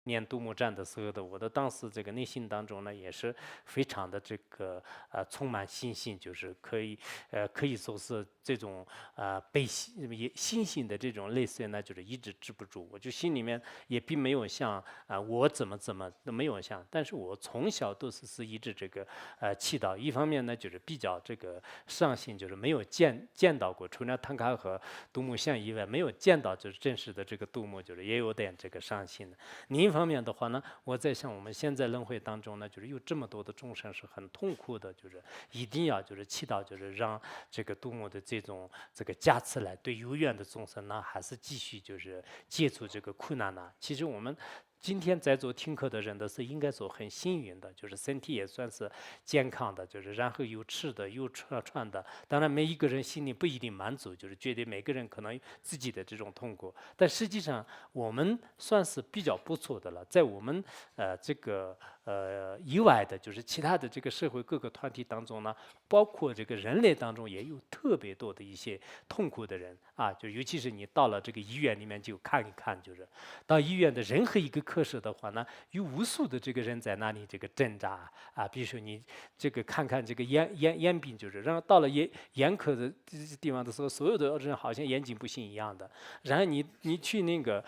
念杜牧传的时候的，我的当时这个内心当中呢，也是非常的这个充满信心，就是可以说是这种被星星的这种泪水呢，就是一直止不住。我就心里面也并没有像我怎么都没有像，但是我从小都是一直这个祈祷。一方面呢，就是比较这个上心，就是没有见到过，除了唐卡和杜牧像以外，没有见到就是真实的这个杜牧，就是也有点这个伤心的。另一方面的话呢，我在想我们现在轮回当中呢，就是有这么多的众生是很痛苦的，就是一定要就是祈祷，就是让这个杜牧的这个加持来，对有缘的众生呢，还是继续就是解除这个苦难呢。其实我们今天在座听课的人都是应该说很幸运的，就是身体也算是健康的，就是然后有吃的有穿的。当然每一个人心里不一定满足，就是觉得每个人可能有自己的这种痛苦，但实际上我们算是比较不错的了。在我们这个以外的，就是其他的这个社会各个团体当中呢，包括这个人类当中也有特别多的一些痛苦的人啊，就尤其是你到了这个医院里面就看一看，就是到医院的任何一个科室的话呢，有无数的这个人在那里这个挣扎啊，比如说你这个看看这个眼病，就是然后到了眼科的地方的时候，所有的人好像眼睛不行一样的，然后你去那个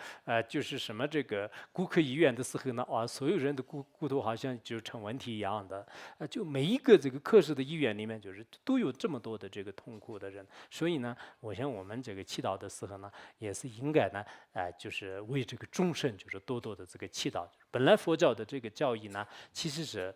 就是什么这个骨科医院的时候呢，哇，所有人的骨头好像就成问题一样的，就每一个这个科室的医院里面，就是都有这么多的这个痛苦的人，所以呢，我想我们这个祈祷的时候呢，也是应该呢，就是为这个众生就是多多的这个祈祷。本来佛教的这个教义呢，其实是，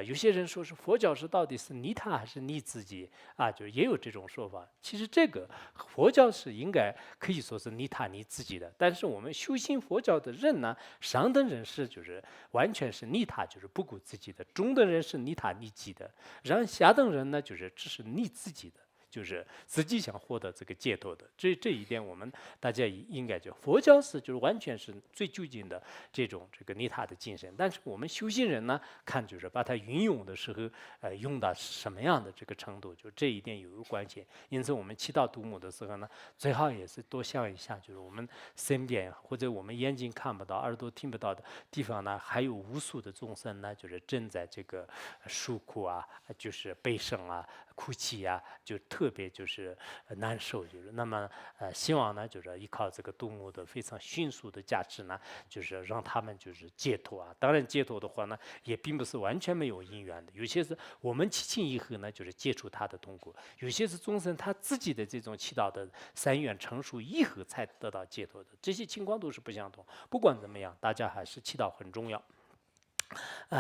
有些人说是佛教是到底是利他还是利自己啊？就也有这种说法。其实这个佛教是应该可以说是利他利自己的，但是我们修行佛教的人呢，上等人士就是完全是利他，就是不顾自己的；中等人是利他利己的，然后下等人呢，就是只是利自己的。就是自己想获得这个解脱的，这一点我们大家应该就佛教是就是完全是最究竟的这个利他的精神，但是我们修行人呢，看就是把它运用的时候，用到什么样的这个程度，就这一点有关系。因此我们祈祷杜牧的时候呢，最好也是多想一下，就是我们身边或者我们眼睛看不到、耳朵听不到的地方呢，还有无数的众生呢，就是正在这个受苦啊，就是悲伤啊、哭泣啊，就特别就是难受，就是那么希望呢，就是依靠这个杜牧的非常迅速的价值呢，就是让他们就是解脱啊。当然解脱的话呢，也并不是完全没有因缘的，有些是我们祈请以后呢，就是解除他的痛苦；有些是众生他自己的这种祈祷的三愿成熟以后才得到解脱的，这些情况都是不相同。不管怎么样，大家还是祈祷很重要。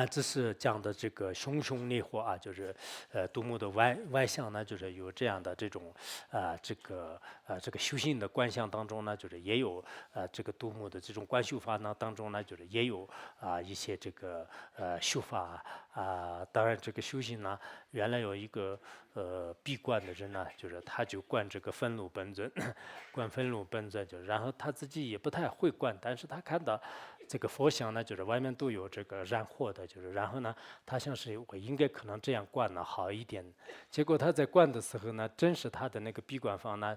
这是讲的这个熊熊烈火啊，就是杜牧的外相呢，就是有这样的这种这个修行的观相当中呢，就是也有这个杜牧的这种观修法呢当中呢，就是也有一些这个修法当然这个修行呢，原来有一个闭关的人呢，就是他就观这个愤怒本尊，观愤怒本尊，就然后他自己也不太会观，但是他看到这个佛像呢，就是外面都有这个燃火的，就是然后呢，他想是我应该可能这样灌呢好一点。结果他在灌的时候呢，正是他的那个闭关房呢，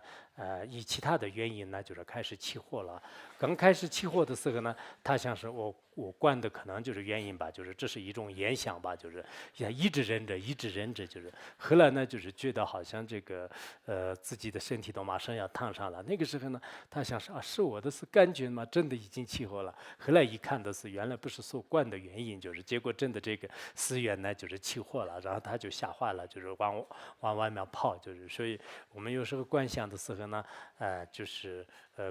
以其他的原因呢，就是开始起火了。刚开始起火的时候呢，他想是我灌的可能就是原因吧，就是这是一种言想吧，就是也一直忍着，一直忍着，就是后来呢，就是觉得好像这个自己的身体都马上要烫上了。那个时候呢，他想是是我的是感觉吗？真的已经起火了。后来一看的是原来不是受灌的原因，就是结果真的这个寺院呢就是起火了，然后他就吓坏了，就是往外面跑，就是所以我们有时候观想的时候呢，就是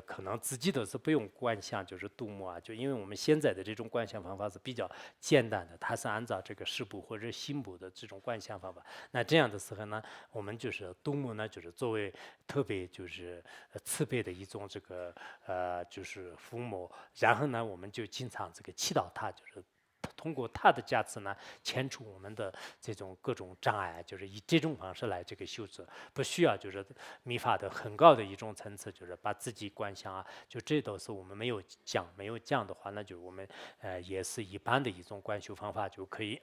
可能自己都是不用观想，就是杜牧啊，就因为我们现在的这种观想方法是比较简单的，它是按照这个识部或者心部的这种观想方法。那这样的时候呢，我们就是杜牧呢，就是作为特别就是慈悲的一种这个就是父母，然后呢，我们就经常这个祈祷他，就是通过他的加持呢，牵除我们的这种各种障碍，就是以这种方式来这个修持，不需要就是密法的很高的一种层次，就是把自己观想啊，就这都是我们没有讲的话，那就我们也是一般的一种观修方法就可以